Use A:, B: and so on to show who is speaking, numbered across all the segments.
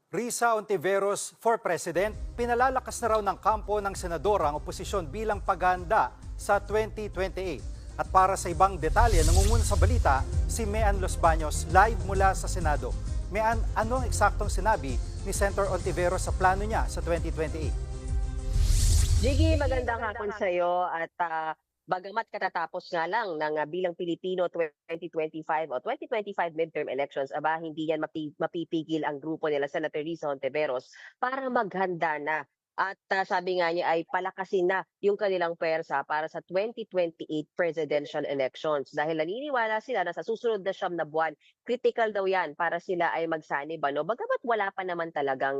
A: Risa Ontiveros for President, pinalalakas na raw ng kampo ng senador ang oposisyon bilang paghahanda sa 2028. At para sa ibang detalye, nangunguna sa balita si Mean Los Baños live mula sa Senado. Mean, ano ang eksaktong sinabi ni Senator Ontiveros sa plano niya sa 2028?
B: Jiggy, magandang hapon sa iyo at bagamat katatapos nga lang ng bilang Pilipino 2025 o 2025 midterm elections, hindi yan mapipigil ang grupo nila Senator Risa Hontiveros para maghanda na. At sabi nga niya ay palakasin na yung kanilang pwersa para sa 2028 presidential elections. Dahil naniniwala sila na sa susunod na 9 na buwan, critical daw yan para sila ay magsanib. Bagamat wala pa naman talagang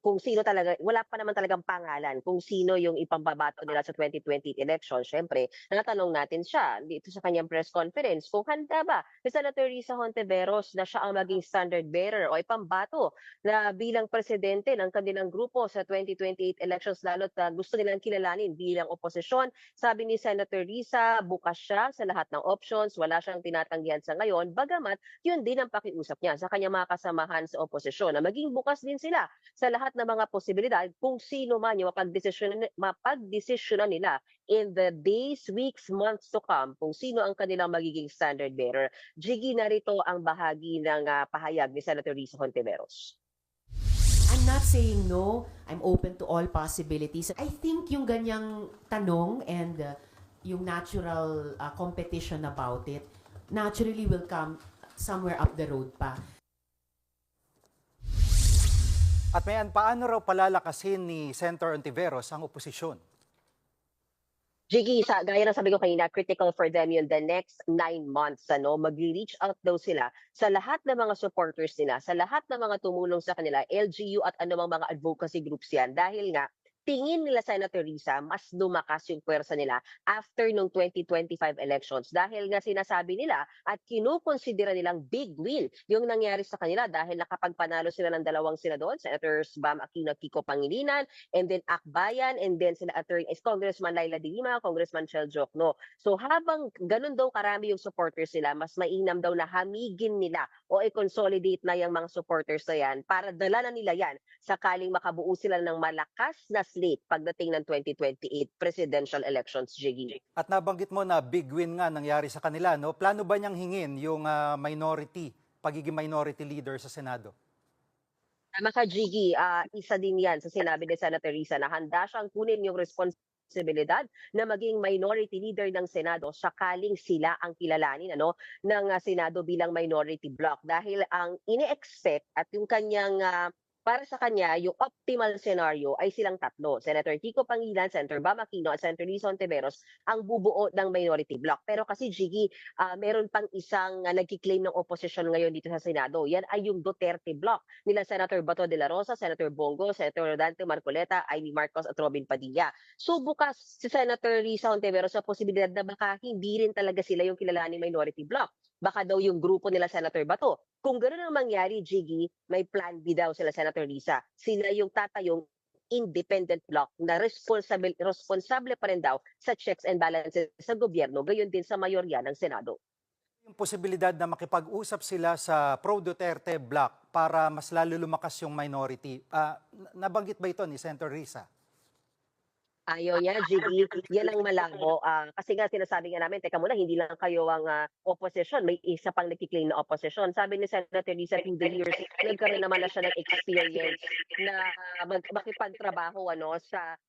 B: kung sino talaga, wala pa naman talagang pangalan kung sino yung ipambabato nila sa 2028 election. Syempre, natanong natin siya dito sa kanyang press conference kung handa ba si Senator Risa Hontiveros na siya ang maging standard bearer o ipambato na bilang presidente ng kanilang grupo sa 2028 elections, lalo't gusto nilang kilalanin bilang oposisyon. Sabi ni Senator Risa, bukas siya sa lahat ng options, wala siyang tinatanggihan sa ngayon, bagamat yun din ang pakiusap niya sa kanyang mga kasamahan sa oposisyon na maging bukas din sila sa lahat ng mga posibilidad kung sino man yung mapagdesisyonan nila in the days, weeks, months to come kung sino ang kanilang magiging standard bearer. Jiggy, narito ang bahagi ng pahayag ni Senator Risa Hontiveros.
C: I'm not saying no. I'm open to all possibilities. I think yung ganyang tanong and yung natural competition about it naturally will come somewhere up the road pa.
A: At Mean, paano raw palalakasin ni Senator Ontiveros ang oposisyon?
B: Jiggy, gaya ng sabi ko kanina, critical for them yun the next 9 months. Mag-reach out daw sila sa lahat ng mga supporters nila, sa lahat ng mga tumulong sa kanila, LGU at anumang mga advocacy groups yan. Dahil nga, tingin nila Senator Risa, mas lumakas yung pwersa nila after nung 2025 elections. Dahil nga sinasabi nila at kinukonsidera nilang big win yung nangyari sa kanila dahil nakapagpanalo sila ng 2 senador, Senators Bam Aquino at Kiko Pangilinan, and then Akbayan, and then sila Congressman Laila de Lima, Congressman Chel Jokno. So habang ganun daw karami yung supporters nila, mas mainam daw na hamigin nila o i-consolidate na yung mga supporters na yan para dala na nila yan sakaling makabuo sila ng malakas na slate pagdating ng 2028 presidential elections, Jiggy.
A: At nabanggit mo na big win nga nangyari sa kanila, no? Plano ba niyang hingin yung pagiging minority leader sa Senado?
B: Tama ka, Jiggy. Isa din yan sa sinabi ni Senator Risa na handa siyang kunin yung responsibilidad na maging minority leader ng Senado sakaling sila ang kilalanin ng Senado bilang minority bloc. Dahil ang ini-expect at yung kanyang para sa kanya, yung optimal scenario ay silang tatlo. Senator Kiko Pangilinan, Senator Bam Aquino at Senator Risa Hontiveros ang bubuo ng minority bloc. Pero kasi Jiggy, meron pang isang nagkiklaim ng opposition ngayon dito sa Senado. Yan ay yung Duterte bloc nila Senator Bato de la Rosa, Senator Bongo, Senator Rodante Marcoleta, Amy Marcos at Robin Padilla. So bukas si Senator Risa Hontiveros sa posibilidad na baka hindi rin talaga sila yung kilalaning minority bloc. Baka daw yung grupo nila Senator Bato. Kung gano'n ang mangyari, Jiggy, may plan B daw sila Senator Risa. Sila yung tatayong independent bloc na responsable pa rin daw sa checks and balances sa gobyerno, gayon din sa mayorya ng Senado.
A: Yung posibilidad na makipag-usap sila sa pro-Duterte bloc para mas lalo lumakas yung minority. Nabanggit ba ito ni Senator Risa?
B: Ayaw niya, Jiggy. Yan ang malabo. Kasi nga sinasabi nga namin, teka muna, hindi lang kayo ang opposition. May isa pang nagkiklaim na opposition. Sabi ni Senator Risa, through the years, nagkaroon naman na siya ng experience na makipagtrabaho sa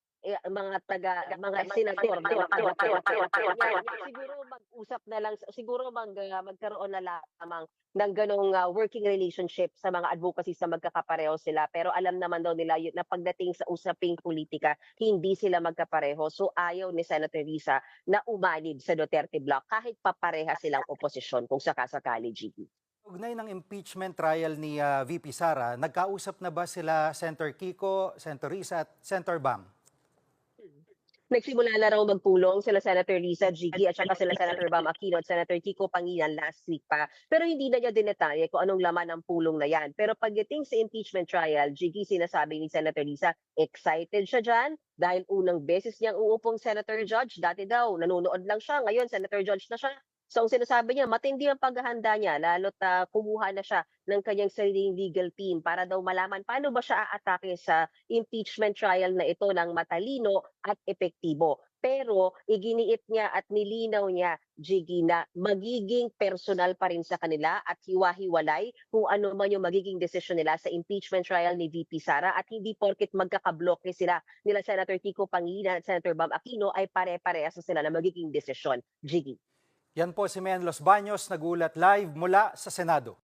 B: mga senador. Siguro mag-usap na lang, siguro magkaroon na lamang ng ganong working relationship sa mga advocacy sa magkakapareho sila. Pero alam naman daw nila na pagdating sa usaping politika, hindi sila magkapareho. So ayaw ni Senator Risa na umanib sa Duterte bloc kahit papareha silang oposisyon kung sakasakali, Gigi.
A: Ugnay ng impeachment trial ni VP Sara, nagkausap na ba sila Senator Kiko, Senator Risa at Senator Bam?
B: Nagsimula na raw magpulong sila Senator Risa, Jiggy at saka sila Senator Bam Aquino at Senator Kiko Pangilinan last week pa. Pero hindi na niya dinetalye kung anong laman ng pulong na yan. Pero pagdating sa impeachment trial, Jiggy, sinasabi ni Senator Risa, excited siya dyan dahil unang beses niyang uupong Senator Judge. Dati daw, nanonood lang siya. Ngayon, Senator Judge na siya. So ang sinasabi niya, matindi ang paghahanda niya, lalo't kumuha na siya ng kanyang sariling legal team para daw malaman paano ba siya aatake sa impeachment trial na ito ng matalino at epektibo. Pero iginiit niya at nilinaw niya, Jiggy, na magiging personal pa rin sa kanila at hiwa-hiwalay kung ano man yung magiging desisyon nila sa impeachment trial ni VP Sara at hindi porket magkakabloke sila nila Senator Kiko Pangilinan at Senator Bam Aquino ay pare-parehas na sila na magiging desisyon. Jiggy.
A: Yan po si Mean Los Baños, nagulat live mula sa Senado.